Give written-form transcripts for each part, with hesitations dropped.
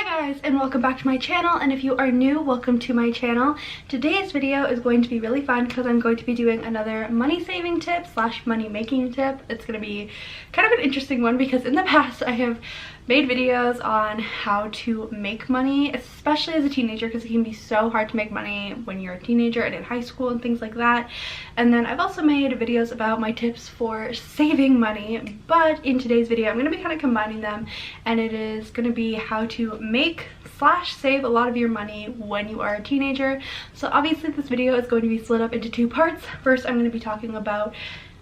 Hi guys, and welcome back to my channel, and if you are new, welcome to my channel. Today's video is going to be really fun because I'm going to be doing another money saving tip slash money making tip. It's going to be kind of an interesting one because in the past I have made videos on how to make money, especially as a teenager, because it can be so hard to make money when you're a teenager and in high school and things like that. And then I've also made videos about my tips for saving money, but in today's video I'm going to be kind of combining them, and it is going to be how to make slash save a lot of your money when you are a teenager. So obviously this video is going to be split up into two parts. First, I'm going to be talking about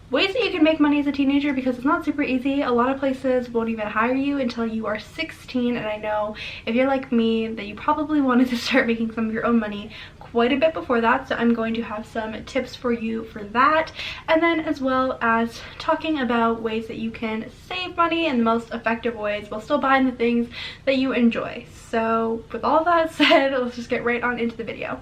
ways that you can make money as a teenager, because it's not super easy. A lot of places won't even hire you until you are 16, and I know if you're like me that you probably wanted to start making some of your own money quite a bit before that. So I'm going to have some tips for you for that, and then as well as talking about ways that you can save money in the most effective ways while still buying the things that you enjoy. So with all that said, let's just get right on into the video.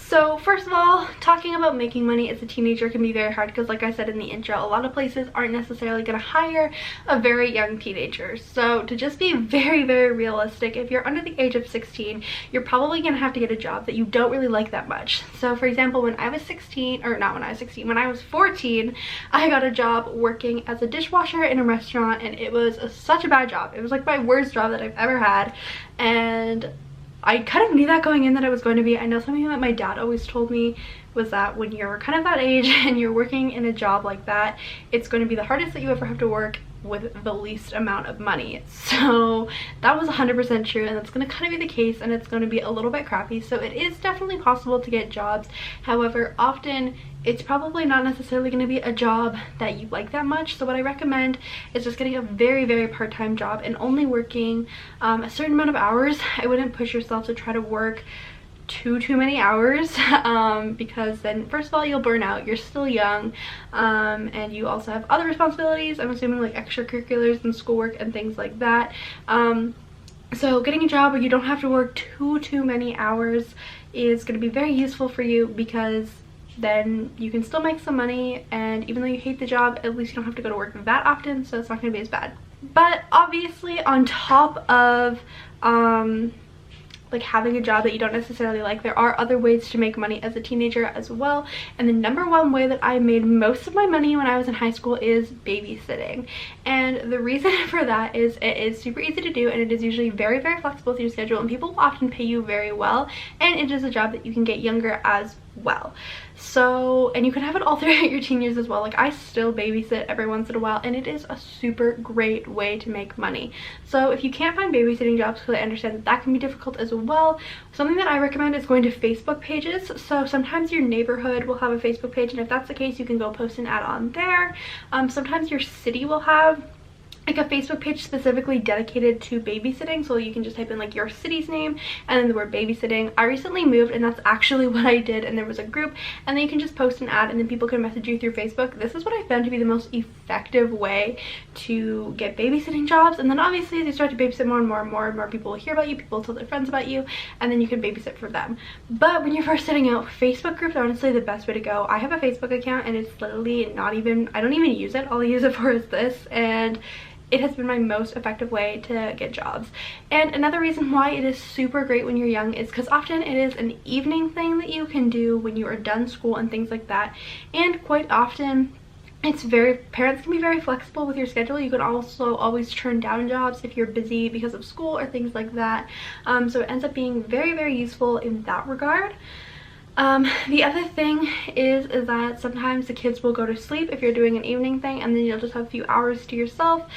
So first of all, talking about making money as a teenager can be very hard because, like I said in the intro, a lot of places aren't necessarily going to hire a very young teenager. So to just be very realistic, if you're under the age of 16, you're probably going to have to get a job that you don't really like that much. So for example, when I was 16, or not when I was 16, when I was 14, I got a job working as a dishwasher in a restaurant, and it was such a bad job. It was like my worst job that I've ever had, and I kind of knew that going in that it was going to be. I know something that my dad always told me was that when you're kind of that age and you're working in a job like that, it's going to be the hardest that you ever have to work with the least amount of money. So that was 100% true, and that's going to kind of be the case, and it's going to be a little bit crappy. So it is definitely possible to get jobs. However, often it's probably not necessarily going to be a job that you like that much. So what I recommend is just getting a very part-time job and only working a certain amount of hours. I wouldn't push yourself to try to work too many hours because then first of all you'll burn out. You're still young, and you also have other responsibilities, I'm assuming, like extracurriculars and schoolwork and things like that. So getting a job where you don't have to work too many hours is going to be very useful for you, because then you can still make some money, and even though you hate the job, at least you don't have to go to work that often, so it's not going to be as bad. But obviously, on top of like having a job that you don't necessarily like, there are other ways to make money as a teenager as well. And the number one way that I made most of my money when I was in high school is babysitting. And the reason for that is it is super easy to do, and it is usually very flexible with your schedule, and people will often pay you very well, and it is a job that you can get younger as well. So, and you can have it all throughout your teen years as well. Like I still babysit every once in a while, and it is a super great way to make money. So if you can't find babysitting jobs, because I understand that that can be difficult as well, something that I recommend is going to Facebook pages. So sometimes your neighborhood will have a Facebook page, and if that's the case, you can go post an ad on there. Sometimes your city will have like a Facebook page specifically dedicated to babysitting, so you can just type in like your city's name and then the word babysitting. I recently moved, and that's actually what I did, and there was a group, and then you can just post an ad and then people can message you through Facebook. This is what I found to be the most effective way to get babysitting jobs. And then obviously as you start to babysit more and more people will hear about you, people will tell their friends about you, and then you can babysit for them. But when you're first setting out, Facebook groups are honestly the best way to go. I have a Facebook account, and it's literally not even, I don't even use it. All I use it for is this, and it has been my most effective way to get jobs. And another reason why it is super great when you're young is because often it is an evening thing that you can do when you are done school and things like that. And quite often parents can be very flexible with your schedule. You can also always turn down jobs if you're busy because of school or things like that. So it ends up being very useful in that regard. The other thing is that sometimes the kids will go to sleep if you're doing an evening thing, and then you'll just have a few hours to yourself,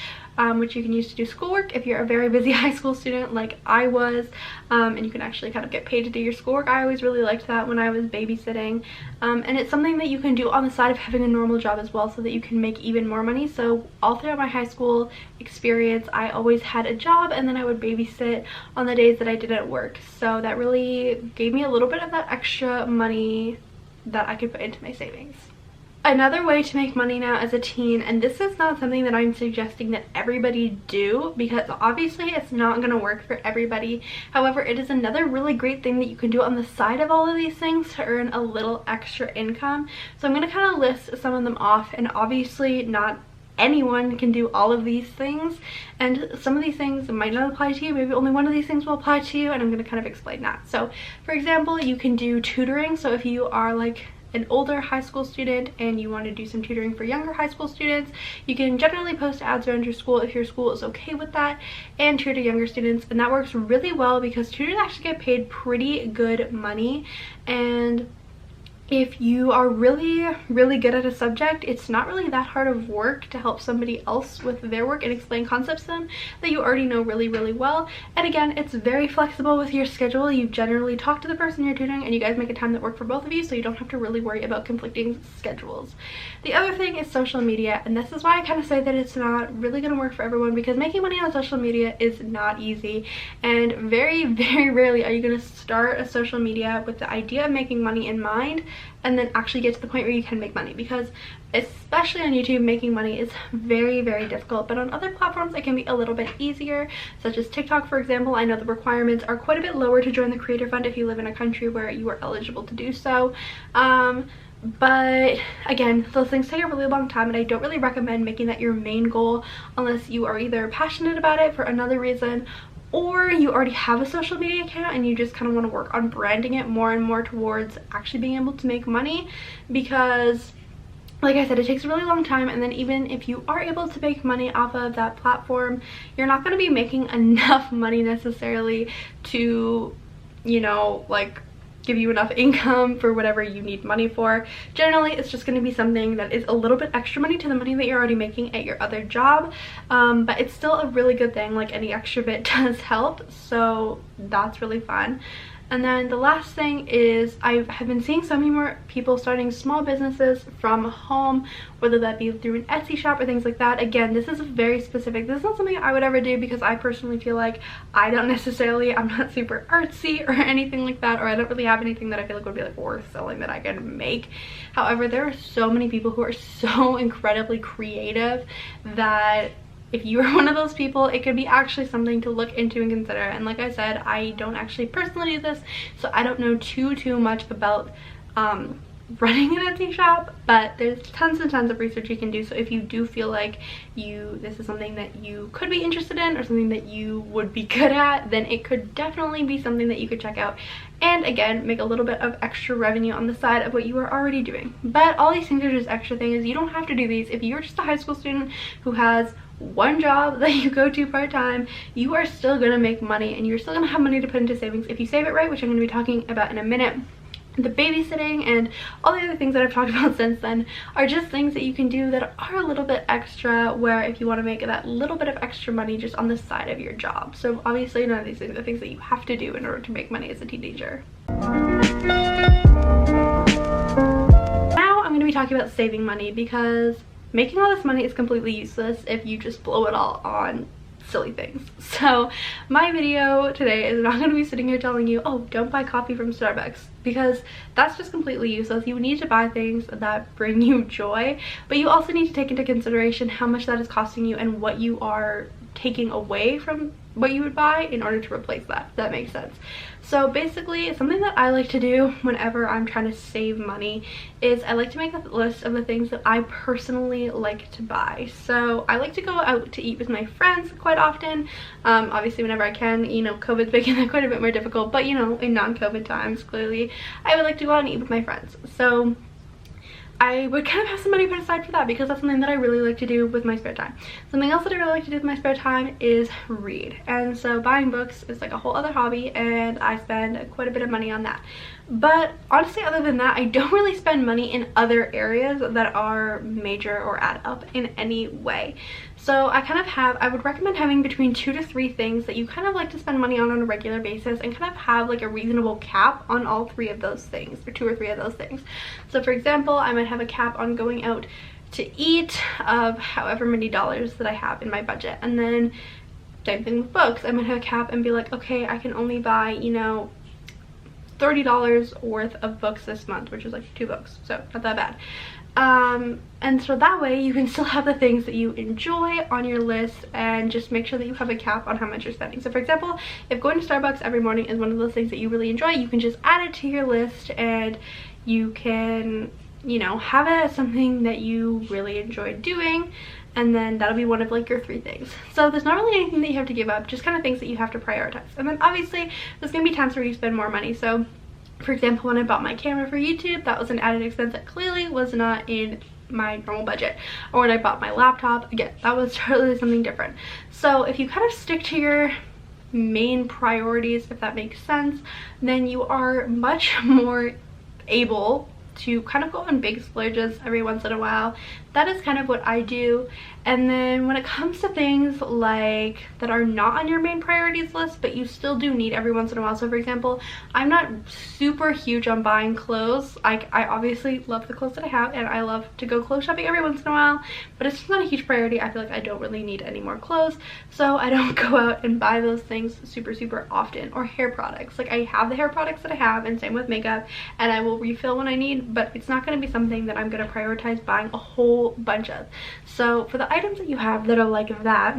which you can use to do schoolwork if you're a very busy high school student like I was, and you can actually kind of get paid to do your schoolwork. I always really liked that when I was babysitting, and it's something that you can do on the side of having a normal job as well, so that you can make even more money. So all throughout my high school experience, I always had a job, and then I would babysit on the days that I didn't work. So that really gave me a little bit of that extra money that I could put into my savings. Another way to make money now as a teen, and this is not something that I'm suggesting that everybody do, because obviously it's not going to work for everybody. However, it is another really great thing that you can do on the side of all of these things to earn a little extra income. So I'm going to kind of list some of them off, and obviously not anyone can do all of these things, and some of these things might not apply to you. Maybe only one of these things will apply to you, and I'm going to kind of explain that. So for example, you can do tutoring. So if you are like an older high school student and you want to do some tutoring for younger high school students, you can generally post ads around your school if your school is okay with that and tutor younger students, and that works really well because tutors actually get paid pretty good money. And if you are really good at a subject, it's not really that hard of work to help somebody else with their work and explain concepts to them that you already know really well. And again, it's very flexible with your schedule. You generally talk to the person you're tutoring and you guys make a time that works for both of you, so you don't have to really worry about conflicting schedules. The other thing is social media, and this is why I kind of say that it's not really going to work for everyone, because making money on social media is not easy, and very rarely are you going to start a social media with the idea of making money in mind and then actually get to the point where you can make money, because especially on YouTube, making money is very difficult. But on other platforms it can be a little bit easier, such as TikTok, for example. I know the requirements are quite a bit lower to join the Creator Fund if you live in a country where you are eligible to do so. But again, those things take a really long time, and I don't really recommend making that your main goal unless you are either passionate about it for another reason, or you already have a social media account and you just kind of want to work on branding it more and more towards actually being able to make money. Because like I said, it takes a really long time, and then even if you are able to make money off of that platform, you're not going to be making enough money necessarily to, you know, like give you enough income for whatever you need money for. Generally, it's just going to be something that is a little bit extra money to the money that you're already making at your other job, but it's still a really good thing. Like, any extra bit does help, so that's really fun. And then the last thing is, I have been seeing so many more people starting small businesses from home, whether that be through an Etsy shop or things like that. Again, this is very specific. This is not something I would ever do, because I personally feel like I'm not super artsy or anything like that, or I don't really have anything that I feel like would be like worth selling that I can make. However, there are so many people who are so incredibly creative that if you are one of those people, it could be actually something to look into and consider. And like I said, I don't actually personally do this, so I don't know too much about running an Etsy shop, but there's tons and tons of research you can do. So if you do feel like this is something that you could be interested in or something that you would be good at, then it could definitely be something that you could check out, and again, make a little bit of extra revenue on the side of what you are already doing. But all these things are just extra things. You don't have to do these. If you're just a high school student who has one job that you go to part-time, you are still gonna make money, and you're still gonna have money to put into savings if you save it right, which I'm gonna be talking about in a minute. The babysitting and all the other things that I've talked about since then are just things that you can do that are a little bit extra, where if you want to make that little bit of extra money just on the side of your job. So obviously none of these things are things that you have to do in order to make money as a teenager. Now I'm going to be talking about saving money, because making all this money is completely useless if you just blow it all on silly things. So my video today is not going to be sitting here telling you, oh, don't buy coffee from Starbucks, because that's just completely useless. You need to buy things that bring you joy, but you also need to take into consideration how much that is costing you and what you are taking away from what you would buy in order to replace that, if that makes sense. So basically, something that I like to do whenever I'm trying to save money is I like to make a list of the things that I personally like to buy. So I like to go out to eat with my friends quite often, obviously whenever I can. You know, COVID's making that quite a bit more difficult, but you know, in non-COVID times, clearly I would like to go out and eat with my friends. So I would kind of have some money put aside for that, because that's something that I really like to do with my spare time. Something else that I really like to do with my spare time is read. And so buying books is like a whole other hobby, and I spend quite a bit of money on that. But honestly, other than that, I don't really spend money in other areas that are major or add up in any way. So I would recommend having between 2 to 3 things that you kind of like to spend money on a regular basis, and kind of have like a reasonable cap on all 3 of those things, or 2 or 3 of those things. So for example, I might have a cap on going out to eat of however many dollars that I have in my budget. And then same thing with books. I might have a cap and be like, okay, I can only buy, you know, $30 worth of books this month, which is like 2 books, so not that bad. And so that way you can still have the things that you enjoy on your list, and just make sure that you have a cap on how much you're spending. So for example, if going to Starbucks every morning is one of those things that you really enjoy, you can just add it to your list, and you can, you know, have it as something that you really enjoy doing. and then that'll be one of like your 3 things. So there's not really anything that you have to give up, just kind of things that you have to prioritize. And then obviously there's gonna be times where you spend more money. So for example, when I bought my camera for YouTube, that was an added expense that clearly was not in my normal budget. Or when I bought my laptop, again, that was totally something different. So if you kind of stick to your main priorities, if that makes sense, then you are much more able to kind of go on big splurges every once in a while. That is kind of what I do. And then when it comes to things like that are not on your main priorities list but you still do need every once in a while, so for example, I'm not super huge on buying clothes. I obviously love the clothes that I have and I love to go clothes shopping every once in a while, but it's just not a huge priority. I feel like I don't really need any more clothes, so I don't go out and buy those things super often. Or hair products, like I have the hair products that I have, and same with makeup, and I will refill when I need, but it's not going to be something that I'm going to prioritize buying a whole bunch of. So for the items that you have that are like that,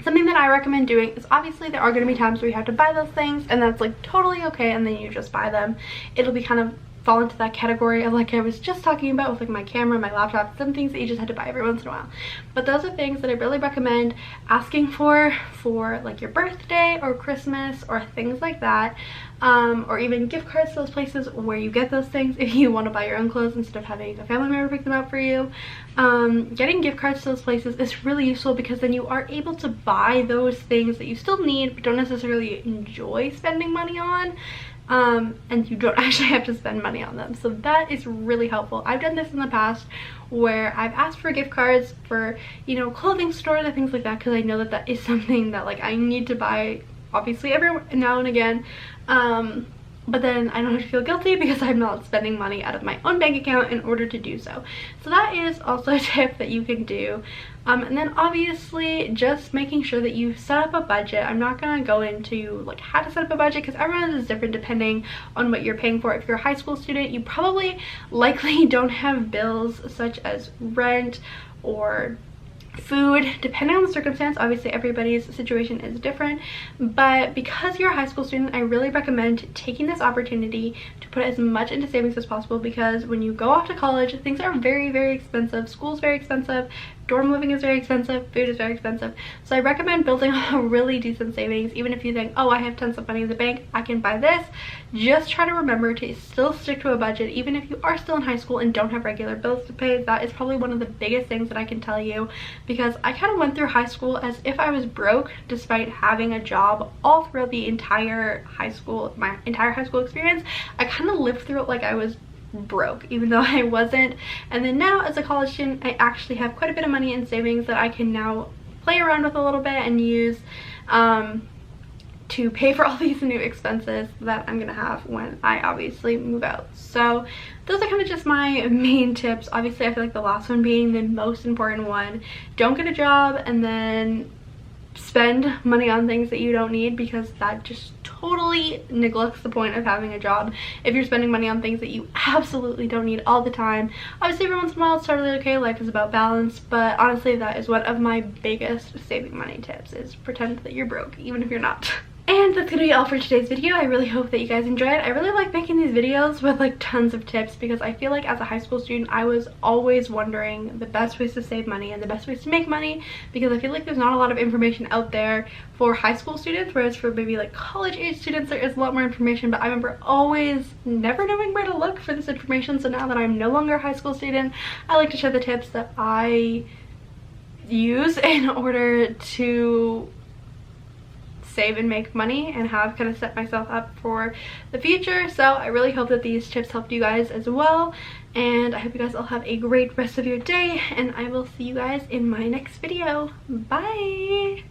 something that I recommend doing is, obviously there are going to be times where you have to buy those things, and that's like totally okay, and then you just buy them. It'll be kind of fall into that category of like I was just talking about with like my camera, my laptop, some things that you just had to buy every once in a while. But those are things that I really recommend asking for like your birthday or Christmas or things like that, or even gift cards to those places where you get those things if you want to buy your own clothes instead of having a family member pick them out for you. Getting gift cards to those places is really useful because then you are able to buy those things that you still need but don't necessarily enjoy spending money on. And you don't actually have to spend money on them, so that is really helpful. I've done this in the past where I've asked for gift cards for, you know, clothing stores and things like that, because I know that that is something that like I need to buy obviously every now and again, but then I don't have to feel guilty because I'm not spending money out of my own bank account in order to do so. So that is also a tip that you can do. And then obviously just making sure that you set up a budget. I'm not going to go into like how to set up a budget because everyone is different depending on what you're paying for. If you're a high school student, you probably likely don't have bills such as rent or food, depending on the circumstance. Obviously everybody's situation is different, but because you're a high school student, I really recommend taking this opportunity to put as much into savings as possible, because when you go off to college, things are very expensive. School's very expensive, dorm living is very expensive, food is very expensive. So I recommend building a really decent savings. Even if you think, oh, I have tons of money in the bank, I can buy this, just try to remember to still stick to a budget. Even if you are still in high school and don't have regular bills to pay, that is probably one of the biggest things that I can tell you, because I kind of went through high school as if I was broke despite having a job all throughout the entire high school, my entire high school experience. I kind of lived through it like I was broke, even though I wasn't. And then now as a college student, I actually have quite a bit of money in savings that I can now play around with a little bit and use to pay for all these new expenses that I'm gonna have when I obviously move out. So those are kind of just my main tips. Obviously I feel like the last one being the most important one. Don't get a job and then spend money on things that you don't need, because that just totally neglects the point of having a job if you're spending money on things that you absolutely don't need all the time. Obviously every once in a while it's totally okay, life is about balance, but honestly that is one of my biggest saving money tips, is pretend that you're broke even if you're not. And that's gonna be all for today's video. I really hope that you guys enjoyed. I really like making these videos with like tons of tips, because I feel like as a high school student I was always wondering the best ways to save money and the best ways to make money, because I feel like there's not a lot of information out there for high school students, whereas for maybe like college age students there is a lot more information. But I remember always never knowing where to look for this information, so now that I'm no longer a high school student, I like to share the tips that I use in order to save and make money and have kind of set myself up for the future. So I really hope that these tips helped you guys as well, and I hope you guys all have a great rest of your day, and I will see you guys in my next video. Bye.